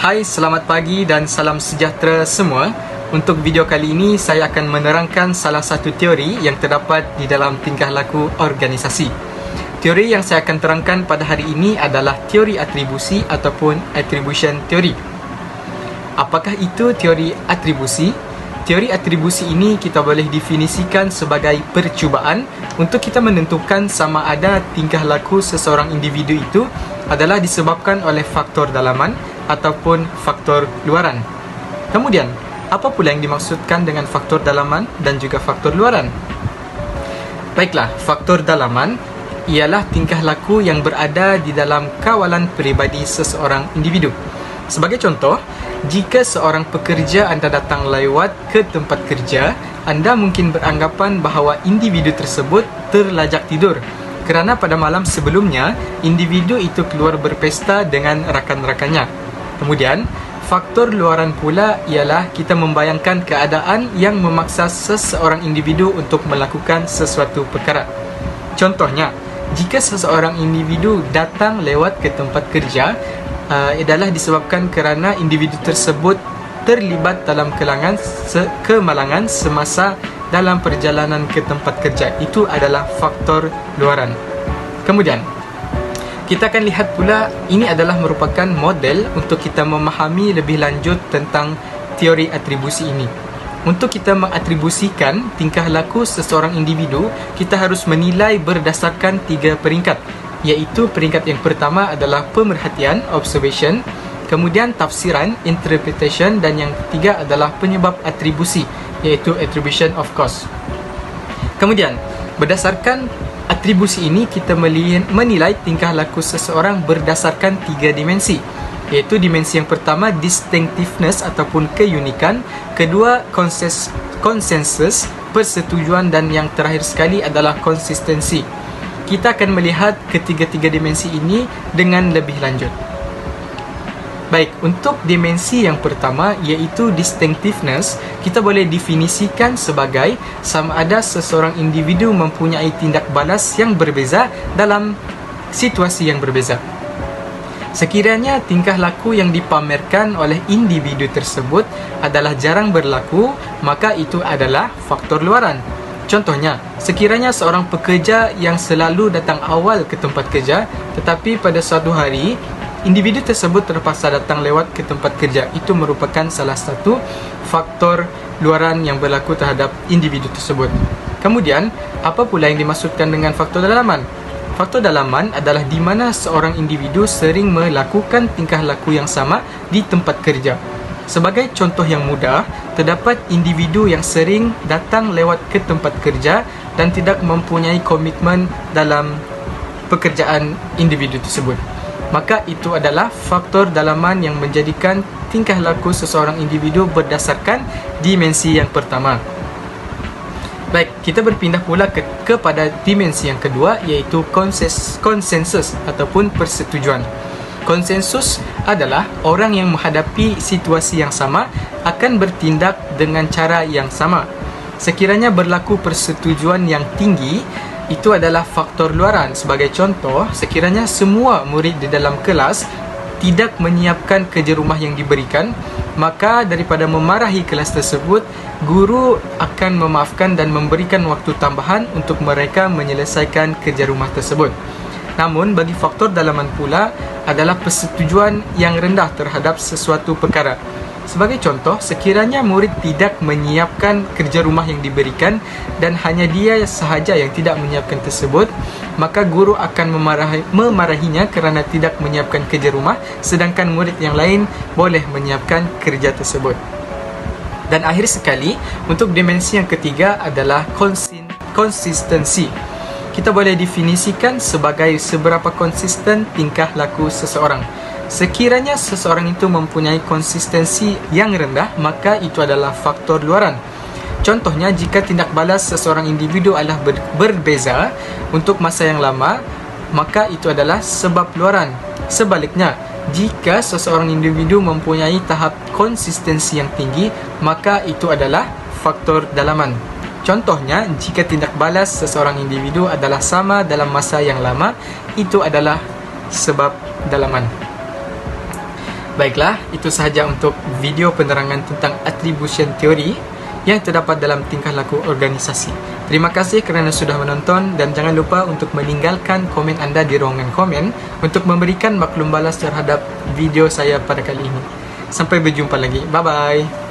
Hai, selamat pagi dan salam sejahtera semua. Untuk video kali ini, saya akan menerangkan salah satu teori yang terdapat di dalam tingkah laku organisasi. Teori yang saya akan terangkan pada hari ini adalah teori atribusi ataupun attribution theory. Apakah itu teori atribusi? Teori atribusi ini kita boleh definisikan sebagai percubaan untuk kita menentukan sama ada tingkah laku seseorang individu itu adalah disebabkan oleh faktor dalaman ataupun faktor luaran. Kemudian, apa pula yang dimaksudkan dengan faktor dalaman dan juga faktor luaran? Baiklah, faktor dalaman ialah tingkah laku yang berada di dalam kawalan peribadi seseorang individu. Sebagai contoh, jika seorang pekerja anda datang lewat ke tempat kerja, anda mungkin beranggapan bahawa individu tersebut terlajak tidur kerana pada malam sebelumnya, individu itu keluar berpesta dengan rakan-rakannya. Kemudian, faktor luaran pula ialah kita membayangkan keadaan yang memaksa seseorang individu untuk melakukan sesuatu perkara. Contohnya, jika seseorang individu datang lewat ke tempat kerja, adalah disebabkan kerana individu tersebut terlibat dalam kemalangan semasa dalam perjalanan ke tempat kerja. Itu adalah faktor luaran. Kemudian, kita akan lihat pula ini adalah merupakan model untuk kita memahami lebih lanjut tentang teori atribusi ini. Untuk kita mengatribusikan tingkah laku seseorang individu, kita harus menilai berdasarkan 3 peringkat, iaitu peringkat yang pertama adalah pemerhatian, observation, kemudian tafsiran, interpretation, dan yang ketiga adalah penyebab atribusi, iaitu attribution of cause. Kemudian, berdasarkan atribusi ini, kita menilai tingkah laku seseorang berdasarkan 3 dimensi, iaitu dimensi yang pertama distinctiveness ataupun keunikan, kedua konsensus, persetujuan, dan yang terakhir sekali adalah konsistensi. Kita akan melihat ketiga-tiga dimensi ini dengan lebih lanjut. Baik, untuk dimensi yang pertama iaitu distinctiveness, kita boleh definisikan sebagai sama ada seseorang individu mempunyai tindak balas yang berbeza dalam situasi yang berbeza. Sekiranya tingkah laku yang dipamerkan oleh individu tersebut adalah jarang berlaku, maka itu adalah faktor luaran. Contohnya, sekiranya seorang pekerja yang selalu datang awal ke tempat kerja, tetapi pada suatu hari individu tersebut terpaksa datang lewat ke tempat kerja, itu merupakan salah satu faktor luaran yang berlaku terhadap individu tersebut. Kemudian, apa pula yang dimaksudkan dengan faktor dalaman? Faktor dalaman adalah di mana seorang individu sering melakukan tingkah laku yang sama di tempat kerja. Sebagai contoh yang mudah, terdapat individu yang sering datang lewat ke tempat kerja dan tidak mempunyai komitmen dalam pekerjaan individu tersebut. Maka itu adalah faktor dalaman yang menjadikan tingkah laku seseorang individu berdasarkan dimensi yang pertama. Baik, kita berpindah pula kepada dimensi yang kedua, iaitu konsensus ataupun persetujuan. Konsensus adalah orang yang menghadapi situasi yang sama akan bertindak dengan cara yang sama. Sekiranya berlaku persetujuan yang tinggi, itu adalah faktor luaran. Sebagai contoh, sekiranya semua murid di dalam kelas tidak menyiapkan kerja rumah yang diberikan, maka daripada memarahi kelas tersebut, guru akan memaafkan dan memberikan waktu tambahan untuk mereka menyelesaikan kerja rumah tersebut. Namun, bagi faktor dalaman pula adalah persetujuan yang rendah terhadap sesuatu perkara. Sebagai contoh, sekiranya murid tidak menyiapkan kerja rumah yang diberikan dan hanya dia sahaja yang tidak menyiapkan tersebut, maka guru akan memarahinya kerana tidak menyiapkan kerja rumah, sedangkan murid yang lain boleh menyiapkan kerja tersebut. Dan akhir sekali, untuk dimensi yang ketiga adalah konsistensi. Kita boleh definisikan sebagai seberapa konsisten tingkah laku seseorang. Sekiranya seseorang itu mempunyai konsistensi yang rendah, maka itu adalah faktor luaran. Contohnya, jika tindak balas seseorang individu adalah berbeza untuk masa yang lama, maka itu adalah sebab luaran. Sebaliknya, jika seseorang individu mempunyai tahap konsistensi yang tinggi, maka itu adalah faktor dalaman. Contohnya, jika tindak balas seseorang individu adalah sama dalam masa yang lama, itu adalah sebab dalaman. Baiklah, itu sahaja untuk video penerangan tentang attribution teori yang terdapat dalam tingkah laku organisasi. Terima kasih kerana sudah menonton dan jangan lupa untuk meninggalkan komen anda di ruangan komen untuk memberikan maklum balas terhadap video saya pada kali ini. Sampai berjumpa lagi. Bye-bye.